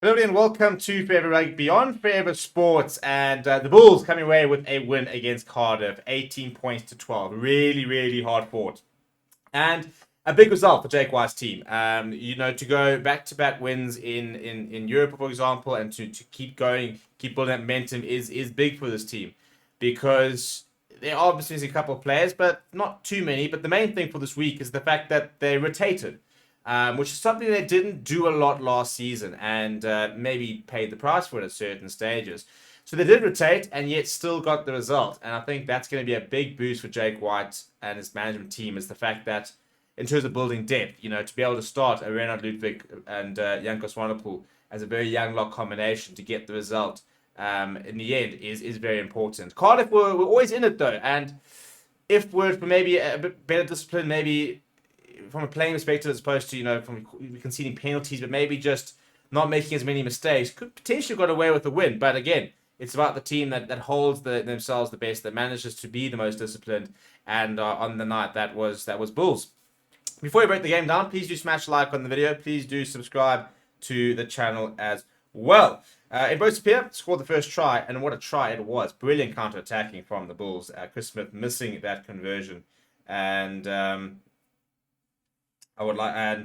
Hello and welcome to Forever Rugby Beyond Forever Sports, and the Bulls coming away with a win against Cardiff, 18 points to 12. Really, really hard fought, and a big result for Jake White's team. To go back-to-back wins in Europe, for example, and to keep going, keep building that momentum is big for this team, because there are obviously a couple of players, but not too many. But the main thing for this week is the fact that they rotated, which is something they didn't do a lot last season, and maybe paid the price for it at certain stages. So they did rotate and yet still got the result. And I think that's going to be a big boost for Jake White and his management team, is the fact that in terms of building depth, to be able to start a Renard Ludwig and Janko Swanepoel as a very young lock combination to get the result in the end is very important. Cardiff were always in it though, and if we're for maybe a bit better discipline, maybe from a playing perspective, as opposed to from conceding penalties, but maybe just not making as many mistakes, could potentially got away with a win. But again, it's about the team that holds themselves the best, that manages to be the most disciplined. And on the night, that was Bulls. Before we break the game down, please do smash like on the video. Please do subscribe to the channel as well. Vodacom scored the first try, and what a try it was! Brilliant counter-attacking from the Bulls. Chris Smith missing that conversion, and I would like, and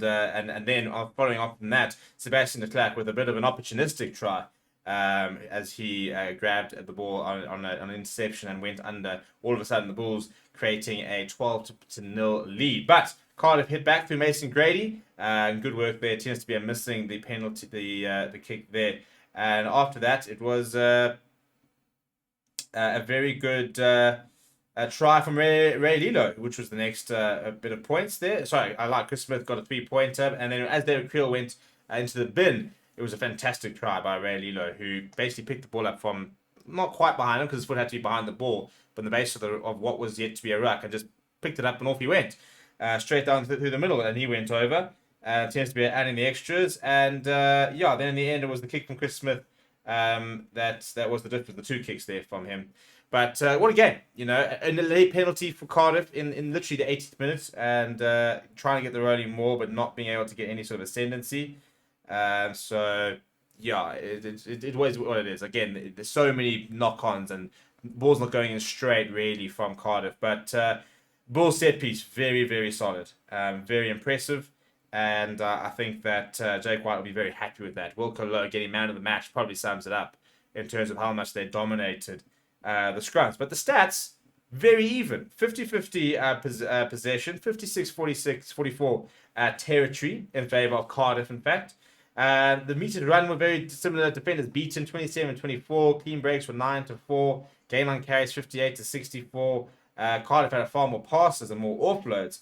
then following up from that, Sebastian de Klerk with a bit of an opportunistic try, as he grabbed the ball on an interception and went under. All of a sudden, the Bulls creating a 12-0 lead. But Cardiff hit back through Mason Grady. Good work there. Tends to be missing the penalty, the kick there. And after that, it was a very good try from Ray Lilo, which was the next bit of points there. Sorry, I like Chris Smith got a 3-pointer, and then as David Creel went into the bin, it was a fantastic try by Ray Lilo, who basically picked the ball up from not quite behind him because his foot had to be behind the ball, but in the base of what was yet to be a ruck, and just picked it up and off he went, straight down through the middle, and he went over. Tends to be adding the extras, and then in the end it was the kick from Chris Smith. That was the difference, the two kicks there from him. But what a game, and a late penalty for Cardiff in literally the 80th minute, and trying to get the rolling more, but not being able to get any sort of ascendancy. It was what it is. Again, there's so many knock-ons, and ball's not going in straight really from Cardiff. But Bulls set piece, very, very solid, very impressive. And I think that Jake White will be very happy with that. Wilco Lowe getting man of the match probably sums it up in terms of how much they dominated the scrums. But the stats, very even. 50-50 possession, 56-46-44 territory in favour of Cardiff, in fact. The meted run were very similar. Defenders beaten 27-24. Clean breaks were 9-4. Game line carries 58-64. Cardiff had a far more passes and more offloads.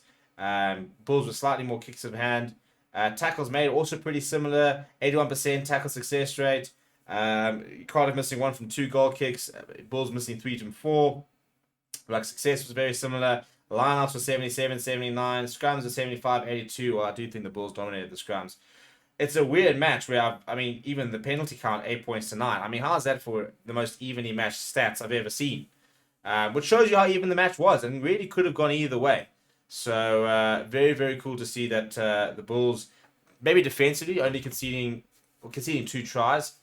Bulls with slightly more kicks of hand. Tackles made also pretty similar. 81% tackle success rate. Cardiff missing 1 from 2 goal kicks. Bulls missing 3 from 4. Like success was very similar. Lineouts were 77-79. Scrums were 75-82. Well, I do think the Bulls dominated the scrums. It's a weird match where, even the penalty count, 8 points to 9. How is that for the most evenly matched stats I've ever seen? Which shows you how even the match was, and really could have gone either way. So very, very cool to see that the Bulls, maybe defensively, only conceding 2 tries.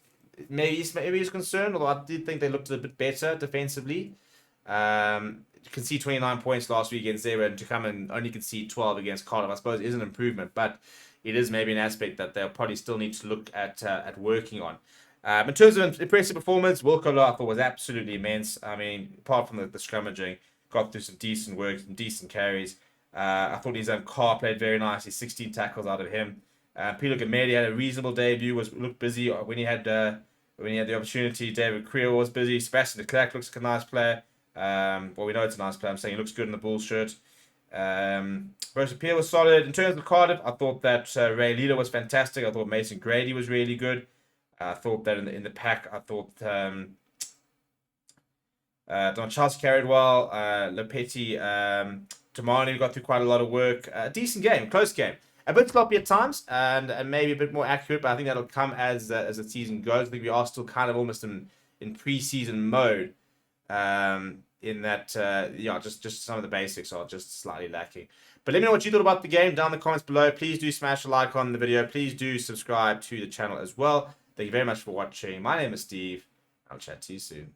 Maybe he's concerned, although I did think they looked a bit better defensively. Concede 29 points last week against 0, and to come and only concede 12 against Cardiff, I suppose, is an improvement, but it is maybe an aspect that they'll probably still need to look at working on. In terms of impressive performance, Wilco Lowe I thought was absolutely immense. Apart from the scrummaging, got through some decent work, some decent carries. I thought his own car played very nicely, 16 tackles out of him. Peter Gamedi had a reasonable debut, looked busy when he had the opportunity. David Creel was busy. Sebastian de Klerk looks like a nice player. We know it's a nice player. I'm saying he looks good in the Bulls shirt. Bruce Appeal was solid. In terms of Cardiff, I thought that Ray Lilo was fantastic. I thought Mason Grady was really good. I thought that in the pack, I thought Don Charles carried well. Lopetti, Tamani got through quite a lot of work. Decent game, close game. A bit sloppy at times, and maybe a bit more accurate, but I think that'll come as the season goes. I think we are still kind of almost in pre-season mode. In that, just some of the basics are just slightly lacking. But let me know what you thought about the game down in the comments below. Please do smash a like on the video. Please do subscribe to the channel as well. Thank you very much for watching. My name is Steve. I'll chat to you soon.